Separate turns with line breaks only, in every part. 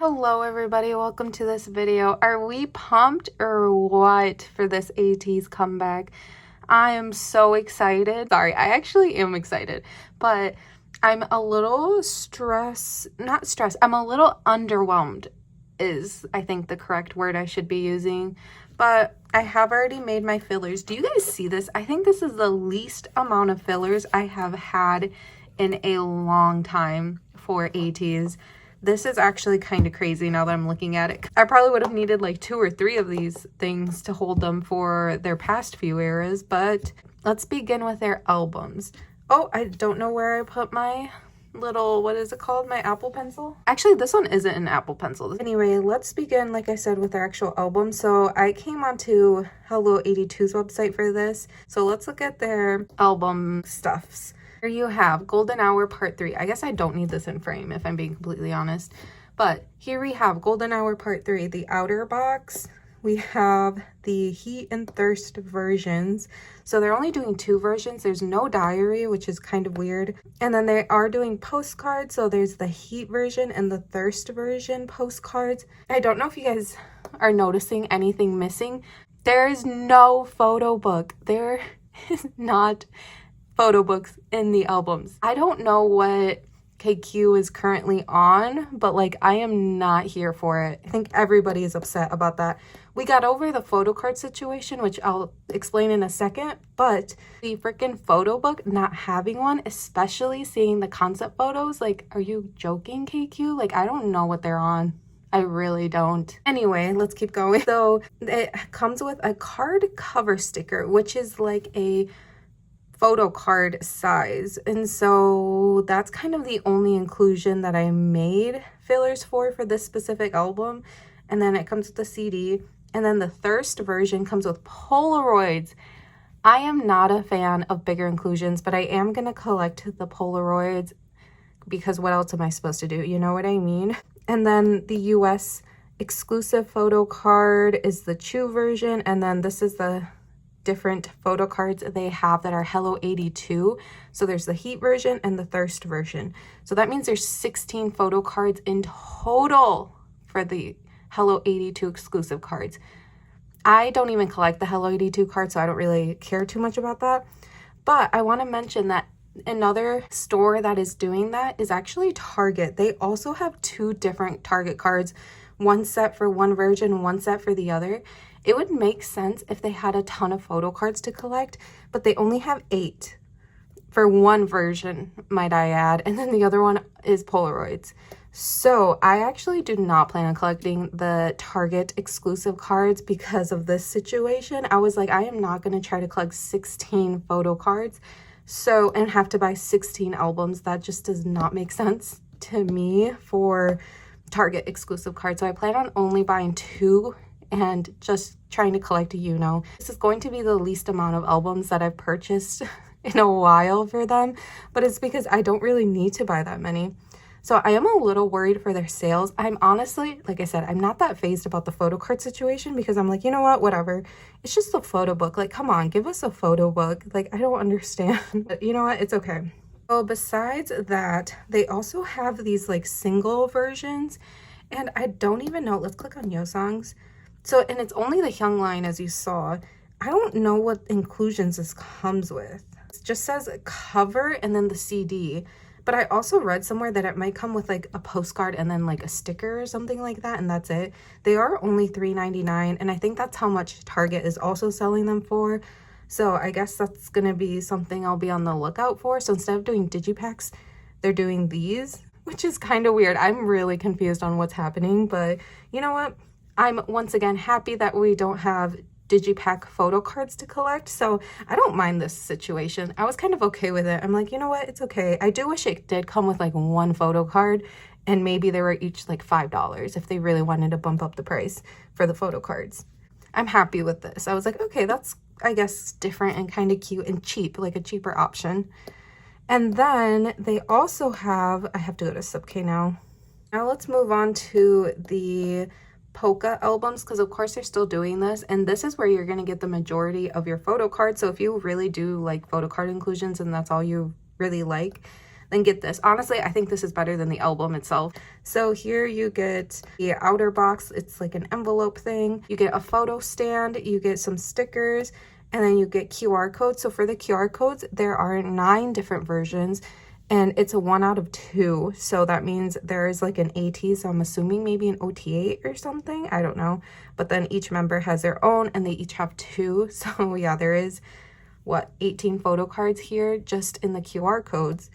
Hello everybody, welcome to this video. Are we pumped or what for this ateez comeback? I am so excited. Sorry, I actually am excited, but I'm a little not stressed, I'm a little underwhelmed is I think the correct word I should be using. But I have already made my fillers. Do you guys see this? I think this is the least amount of fillers I have had in a long time for ateez. This is actually kind of crazy now that I'm looking at it. I probably would have needed like 2 or 3 of these things to hold them for their past few eras, but let's begin with their albums. Oh, I don't know where I put my little, what is it called? My Apple Pencil? Actually, this one isn't an Apple Pencil. Anyway, let's begin, like I said, with their actual album. So I came onto Hello 82's website for this. So let's look at their album stuffs. Here you have Golden Hour Part 3. I guess I don't need this in frame if I'm being completely honest. But here we have Golden Hour Part 3, the outer box. We have the Heat and Thirst versions. So they're only doing 2 versions. There's no diary, which is kind of weird. And then they are doing postcards. So there's the Heat version and the Thirst version postcards. I don't know if you guys are noticing anything missing. There is no photo book. There is not photo books in the albums. I don't know what KQ is currently on, but like I am not here for it. I think everybody is upset about that. We got over the photo card situation, which I'll explain in a second, but the freaking photo book not having one, especially seeing the concept photos, like, are you joking, KQ? Like, I don't know what they're on. I really don't. Anyway, let's keep going. So it comes with a card cover sticker, which is like a photo card size, and so that's kind of the only inclusion that I made fillers for this specific album. And then it comes with the CD, and then the Thirst version comes with Polaroids. I am not a fan of bigger inclusions, but I am gonna collect the Polaroids because what else am I supposed to do? You know what I mean? And then the US exclusive photo card is the Chew version, and then this is the different photo cards they have that are Hello 82. So there's the Heat version and the Thirst version. So that means there's 16 photo cards in total for the Hello 82 exclusive cards. I don't even collect the Hello 82 cards, so I don't really care too much about that. But I want to mention that another store that is doing that is actually Target. They also have 2 different Target cards, one set for one version, one set for the other. It would make sense if they had a ton of photo cards to collect, but they only have 8 for one version, might I add, and then the other one is Polaroids. So I actually do not plan on collecting the Target exclusive cards because of this situation. I was like, I am not going to try to collect 16 photo cards and have to buy 16 albums. That just does not make sense to me for Target exclusive cards. So I plan on only buying 2 and just trying to collect, This is going to be the least amount of albums that I've purchased in a while for them, but it's because I don't really need to buy that many. So I am a little worried for their sales. I'm honestly, like I said, I'm not that fazed about the photo card situation because I'm like, you know what, whatever. It's just a photo book. Like, come on, give us a photo book. Like, I don't understand. But you know what, it's okay. So besides that, they also have these like single versions, and I don't even know. Let's click on Yo Songs. So, and it's only the Hyung line, as you saw. I don't know what inclusions this comes with. It just says cover and then the CD. But I also read somewhere that it might come with like a postcard and then like a sticker or something like that, and that's it. They are only $3.99, and I think that's how much Target is also selling them for. So I guess that's gonna be something I'll be on the lookout for. So instead of doing digipacks, they're doing these, which is kind of weird. I'm really confused on what's happening, but you know what? I'm once again happy that we don't have digipack photo cards to collect, so I don't mind this situation. I was kind of okay with it. I'm like, you know what, it's okay. I do wish it did come with like one photo card, and maybe they were each like $5 if they really wanted to bump up the price for the photo cards. I'm happy with this. I was like, okay, that's, I guess, different and kind of cute and cheap, like a cheaper option. And then they also have, I have to go to SubK now. Now let's move on to the polka albums, because of course they're still doing this, and this is where you're going to get the majority of your photo cards. So if you really do like photo card inclusions and that's all you really like, then get this. Honestly, I think this is better than the album itself. So here you get the outer box. It's like an envelope thing. You get a photo stand, you get some stickers, and then you get QR codes. So for the QR codes, there are 9 different versions, and it's a 1 out of 2. So that means there is like an ateez, so I'm assuming maybe an OT8 or something. I don't know. But then each member has their own, and they each have 2. So yeah, there is, what, 18 photo cards here just in the QR codes.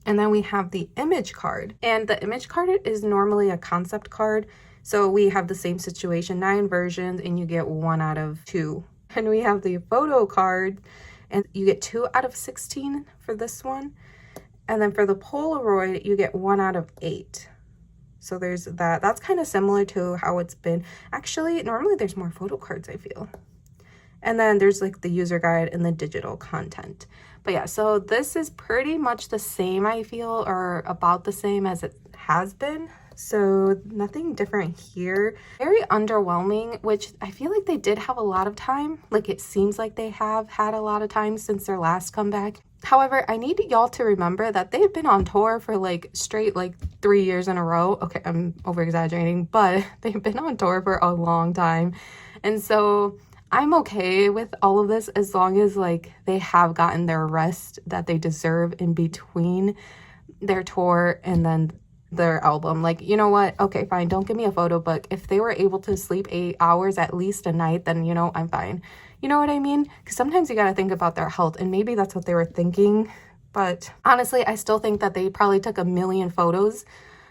And then we have the image card. And the image card is normally a concept card. So we have the same situation, 9 versions, and you get 1 out of 2. And we have the photo card, and you get 2 out of 16 for this one. And then for the Polaroid, you get 1 out of 8. So there's that. That's kind of similar to how it's been. Actually, normally there's more photo cards, I feel. And then there's like the user guide and the digital content. But yeah, so this is pretty much the same, I feel, or about the same as it has been. So nothing different here. Very underwhelming, which I feel like they did have a lot of time. Like it seems like they have had a lot of time since their last comeback. However, I need y'all to remember that they've been on tour for like straight like 3 years in a row. Okay, I'm over exaggerating, but they've been on tour for a long time. And so I'm okay with all of this as long as like they have gotten their rest that they deserve in between their tour and then their album. Like, you know what? Okay, fine. Don't give me a photo book. If they were able to sleep 8 hours at least a night, then, you know, I'm fine. You know what I mean? Because sometimes you got to think about their health, and maybe that's what they were thinking. But honestly, I still think that they probably took a million photos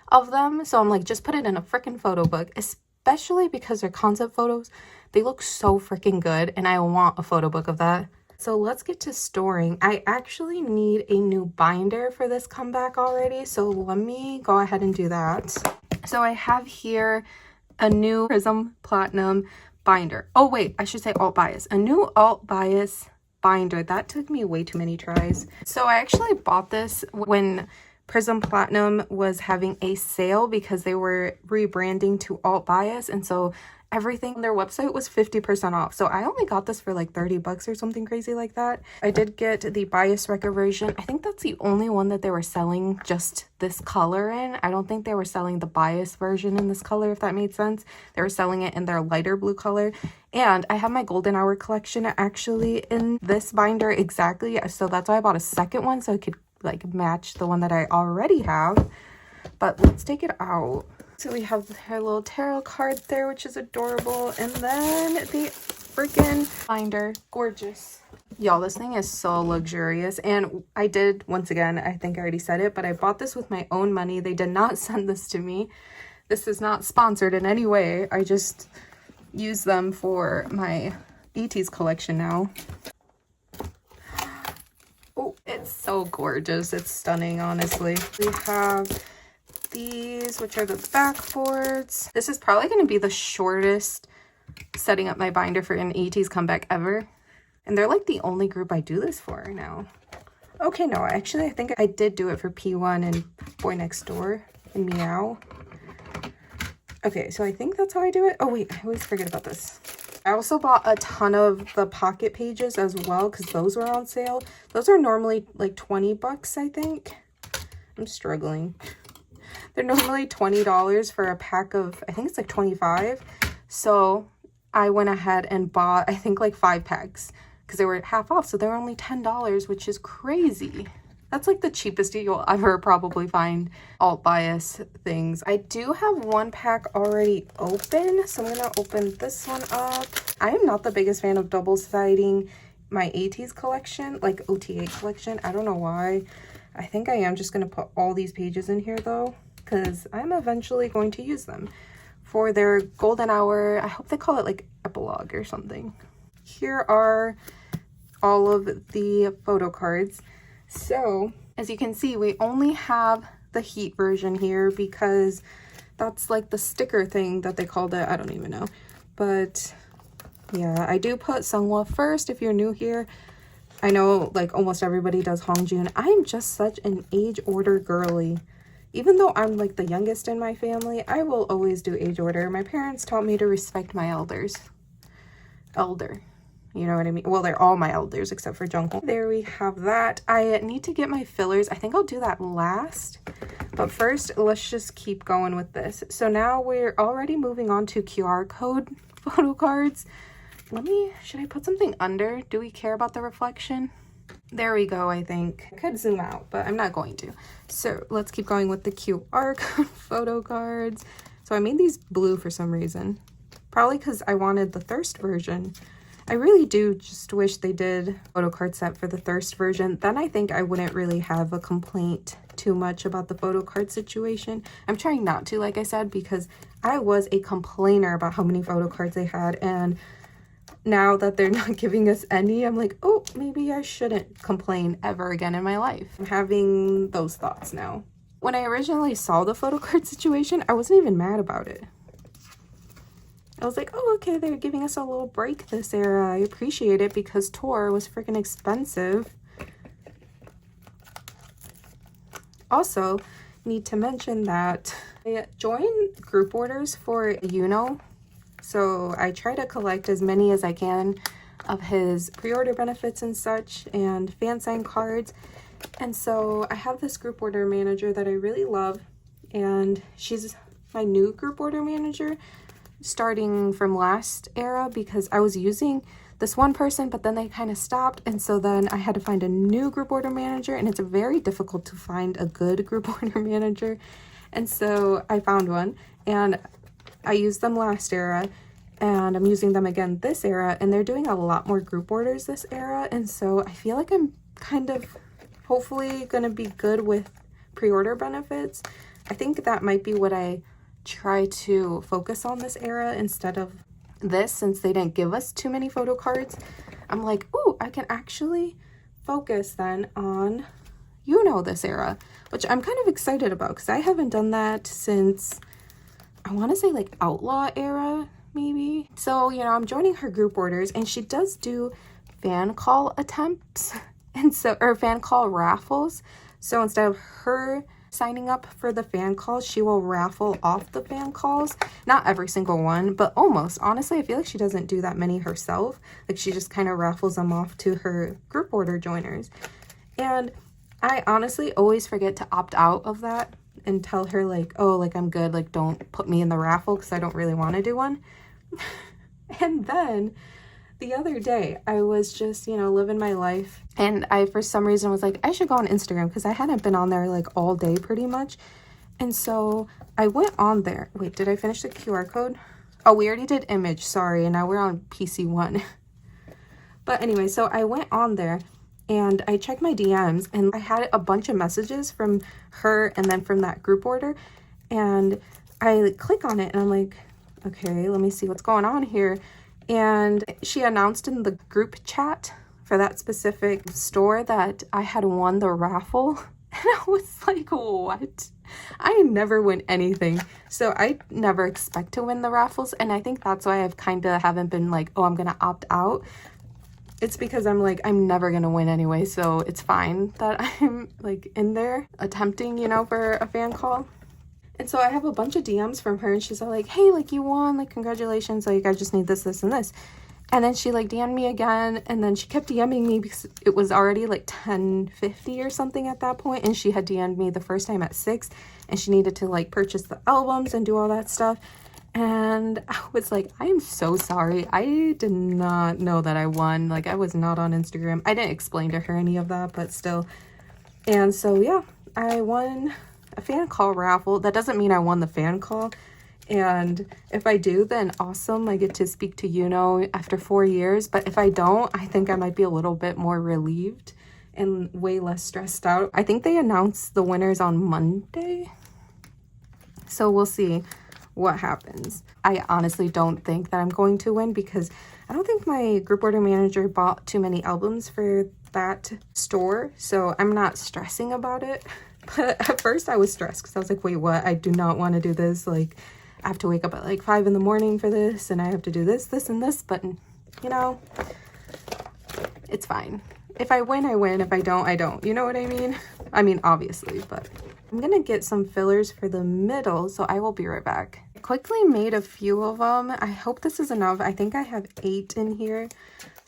of them. So I'm like, just put it in a freaking photo book, especially because their concept photos, they look so freaking good, and I want a photo book of that. So let's get to storing. I actually need a new binder for this comeback already, so let me go ahead and do that. So I have here a new Prism Platinum binder. Oh wait, I should say alt bias. A new alt bias binder. That took me way too many tries. So I actually bought this when Prism Platinum was having a sale because they were rebranding to alt bias, and so everything on their website was 50% off. So I only got this for like 30 bucks or something crazy like that. I did get the bias wrecker version. I think that's the only one that they were selling just this color in. I don't think they were selling the bias version in this color, if that made sense. They were selling it in their lighter blue color. And I have my golden hour collection actually in this binder exactly. So that's why I bought a second one, so I could like match the one that I already have. But let's take it out. So we have her little tarot card there, which is adorable. And then the freaking binder. Gorgeous. Y'all, this thing is so luxurious. And I did, once again, I think I already said it, but I bought this with my own money. They did not send this to me. This is not sponsored in any way. I just use them for my ateez collection now. Oh, it's so gorgeous. It's stunning, honestly. We have these, which are the backboards. This is probably going to be the shortest setting up my binder for an ateez comeback ever. And they're like the only group I do this for now. Okay, no, actually, I think I did do it for P1 and Boy Next Door and Meow. Okay, so I think that's how I do it. Oh, wait, I always forget about this. I also bought a ton of the pocket pages as well because those were on sale. Those are normally like 20 bucks, I think. I'm struggling. They're normally $20 for a pack of, I think it's like 25. So I went ahead and bought, I think like 5 packs because they were half off. So they were only $10, which is crazy. That's like the cheapest you'll ever probably find alt bias things. I do have one pack already open, so I'm gonna open this one up. I am not the biggest fan of double-siding my ateez collection, like OTA collection. I don't know why. I think I am just gonna put all these pages in here though, because I'm eventually going to use them for their golden hour. I hope they call it like epilogue or something. Here are all of the photo cards. So as you can see, we only have the heat version here because that's like the sticker thing that they called it. I don't even know. But yeah, I do put Seonghwa first if you're new here. I know like almost everybody does Hongjun. I'm just such an age order girly. Even though I'm like the youngest in my family, I will always do age order. My parents taught me to respect my elders. You know what I mean? Well, they're all my elders except for Jungkook. There we have that. I need to get my fillers. I think I'll do that last. But first, let's just keep going with this. So now we're already moving on to QR code photo cards. Should I put something under? Do we care about the reflection? There we go, I think. I could zoom out, but I'm not going to. So let's keep going with the QR code photo cards. So I made these blue for some reason. Probably because I wanted the Thirst version. I really do just wish they did photo card set for the Thirst version. Then I think I wouldn't really have a complaint too much about the photo card situation. I'm trying not to, like I said, because I was a complainer about how many photo cards they had, and now that they're not giving us any, I'm like, oh, maybe I shouldn't complain ever again in my life. I'm having those thoughts now. When I originally saw the photo card situation, I wasn't even mad about it. I was like, oh, okay, they're giving us a little break this era. I appreciate it because tour was freaking expensive. Also, need to mention that I joined group orders for Yuno. So I try to collect as many as I can of his pre-order benefits and such and fan sign cards. And so I have this group order manager that I really love, and she's my new group order manager starting from last era because I was using this one person, but then they kind of stopped, and so then I had to find a new group order manager, and it's very difficult to find a good group order manager. And so I found one, and I used them last era, and I'm using them again this era, and they're doing a lot more group orders this era, and so I feel like I'm kind of hopefully gonna be good with pre-order benefits. I think that might be what I try to focus on this era instead of this, since they didn't give us too many photo cards. I'm like, oh, I can actually focus then on this era, which I'm kind of excited about because I haven't done that since, I want to say like Outlaw era maybe. So, I'm joining her group orders, and she does do fan call attempts and so, or fan call raffles. So instead of her signing up for the fan calls, she will raffle off the fan calls. Not every single one, but almost. Honestly, I feel like she doesn't do that many herself. Like, she just kind of raffles them off to her group order joiners. And I honestly always forget to opt out of that and tell her like, oh, like I'm good, like don't put me in the raffle because I don't really want to do one. And then the other day I was just, living my life, and I for some reason was like, I should go on Instagram because I hadn't been on there like all day pretty much. And so I went on there. Wait, did I finish the QR code? Oh, we already did image, sorry, and now we're on PC1. But anyway, so I went on there and I checked my DMs, and I had a bunch of messages from her and then from that group order, and I click on it and I'm like, okay, let me see what's going on here. And she announced in the group chat for that specific store that I had won the raffle. And I was like, what? I never win anything. So I never expect to win the raffles. And I think that's why I've kind of haven't been like, oh, I'm going to opt out. It's because I'm like, I'm never going to win anyway. So it's fine that I'm like in there attempting, for a fan call. And so I have a bunch of DMs from her, and she's all like, hey, like you won, like congratulations, like I just need this, this, and this. And then she like DM'd me again, and then she kept DMing me because it was already like 10:50 or something at that point, and she had DM'd me the first time at 6, and she needed to like purchase the albums and do all that stuff. And I was like, I am so sorry. I did not know that I won. Like, I was not on Instagram. I didn't explain to her any of that, but still. And so, yeah, I won a fan call raffle. That doesn't mean I won the fan call. And if I do, then awesome. I get to speak to after 4 years. But if I don't, I think I might be a little bit more relieved and way less stressed out. I think they announced the winners on Monday. So we'll see what happens. I honestly don't think that I'm going to win because I don't think my group order manager bought too many albums for that store. So I'm not stressing about it. But at first I was stressed because I was like, wait, what? I do not want to do this. Like, I have to wake up at like 5 in the morning for this, and I have to do this, this, and this. But, it's fine. If I win, I win. If I don't, I don't. You know what I mean? I mean, obviously, but I'm going to get some fillers for the middle, so I will be right back. I quickly made a few of them. I hope this is enough. I think I have 8 in here.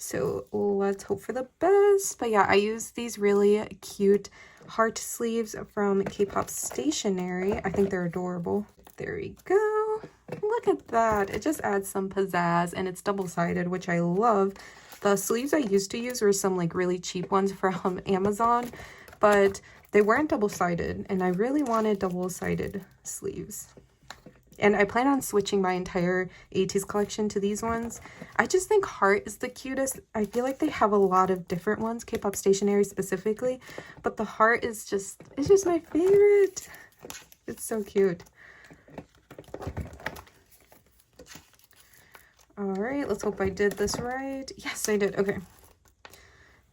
So let's hope for the best. But yeah, I use these really cute heart sleeves from Kpop Stationery. I think they're adorable. There we go. Look at that. It just adds some pizzazz, and it's double-sided, which I love. The sleeves I used to use were some like really cheap ones from Amazon, but they weren't double-sided, and I really wanted double-sided sleeves. And I plan on switching my entire ateez collection to these ones. I just think heart is the cutest. I feel like they have a lot of different ones, Kpop Stationery specifically, but the heart is just, it's just my favorite. It's so cute. All right, let's hope I did this right. Yes, I did. Okay.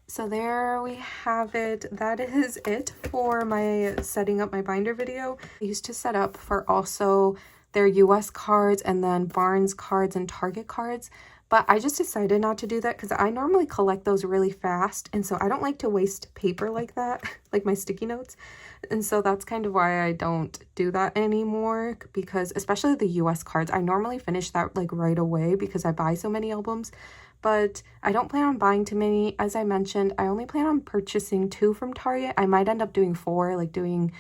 So there we have it. That is it for my setting up my binder video. I used to set up for also their US cards and then Barnes cards and Target cards, but I just decided not to do that because I normally collect those really fast, and so I don't like to waste paper like that, like my sticky notes. And so that's kind of why I don't do that anymore, because especially the US cards, I normally finish that like right away because I buy so many albums. But I don't plan on buying too many. As I mentioned, I only plan on purchasing 2 from Target. I might end up doing 4, like doing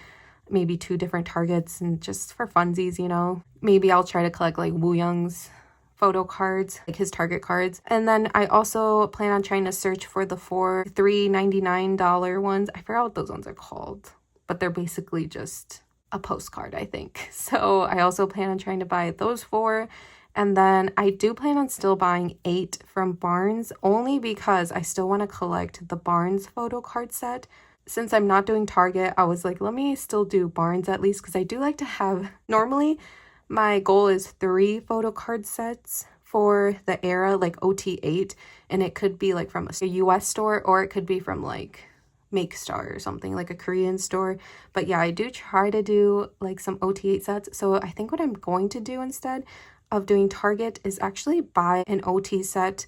maybe 2 different Targets, and just for funsies, you know. Maybe I'll try to collect like Wooyoung's photo cards, like his Target cards. And then I also plan on trying to search for the 4 $3.99 ones. I forgot what those ones are called, but they're basically just a postcard, I think. So I also plan on trying to buy those 4. And then I do plan on still buying 8 from Barnes, only because I still want to collect the Barnes photo card set. Since I'm not doing Target, I was like, let me still do Barnes at least, because I do like to have, normally my goal is 3 photo card sets for the era, like OT8, and it could be like from a US store, or it could be from like Make Star or something, like a Korean store. But yeah, I do try to do like some OT8 sets. So I think what I'm going to do instead of doing Target is actually buy an OT set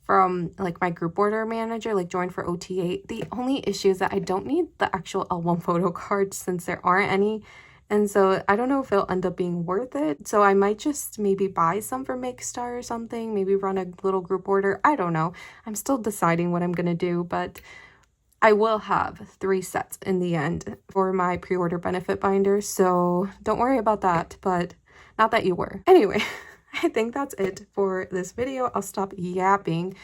from like my group order manager, like join for OT8. The only issue is that I don't need the actual album photo cards since there aren't any. And so I don't know if it'll end up being worth it. So I might just maybe buy some for Make Star or something, maybe run a little group order. I don't know. I'm still deciding what I'm going to do, but I will have 3 sets in the end for my pre-order benefit binder. So don't worry about that, but not that you were. Anyway, I think that's it for this video. I'll stop yapping.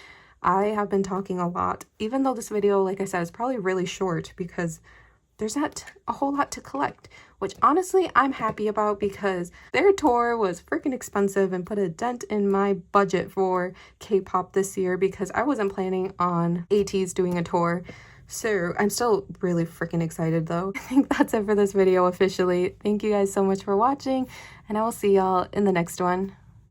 I have been talking a lot, even though this video, like I said, is probably really short because there's not a whole lot to collect, which honestly I'm happy about because their tour was freaking expensive and put a dent in my budget for K-pop this year because I wasn't planning on ateez doing a tour. So I'm still really freaking excited though. I think that's it for this video officially. Thank you guys so much for watching, and I will see y'all in the next one.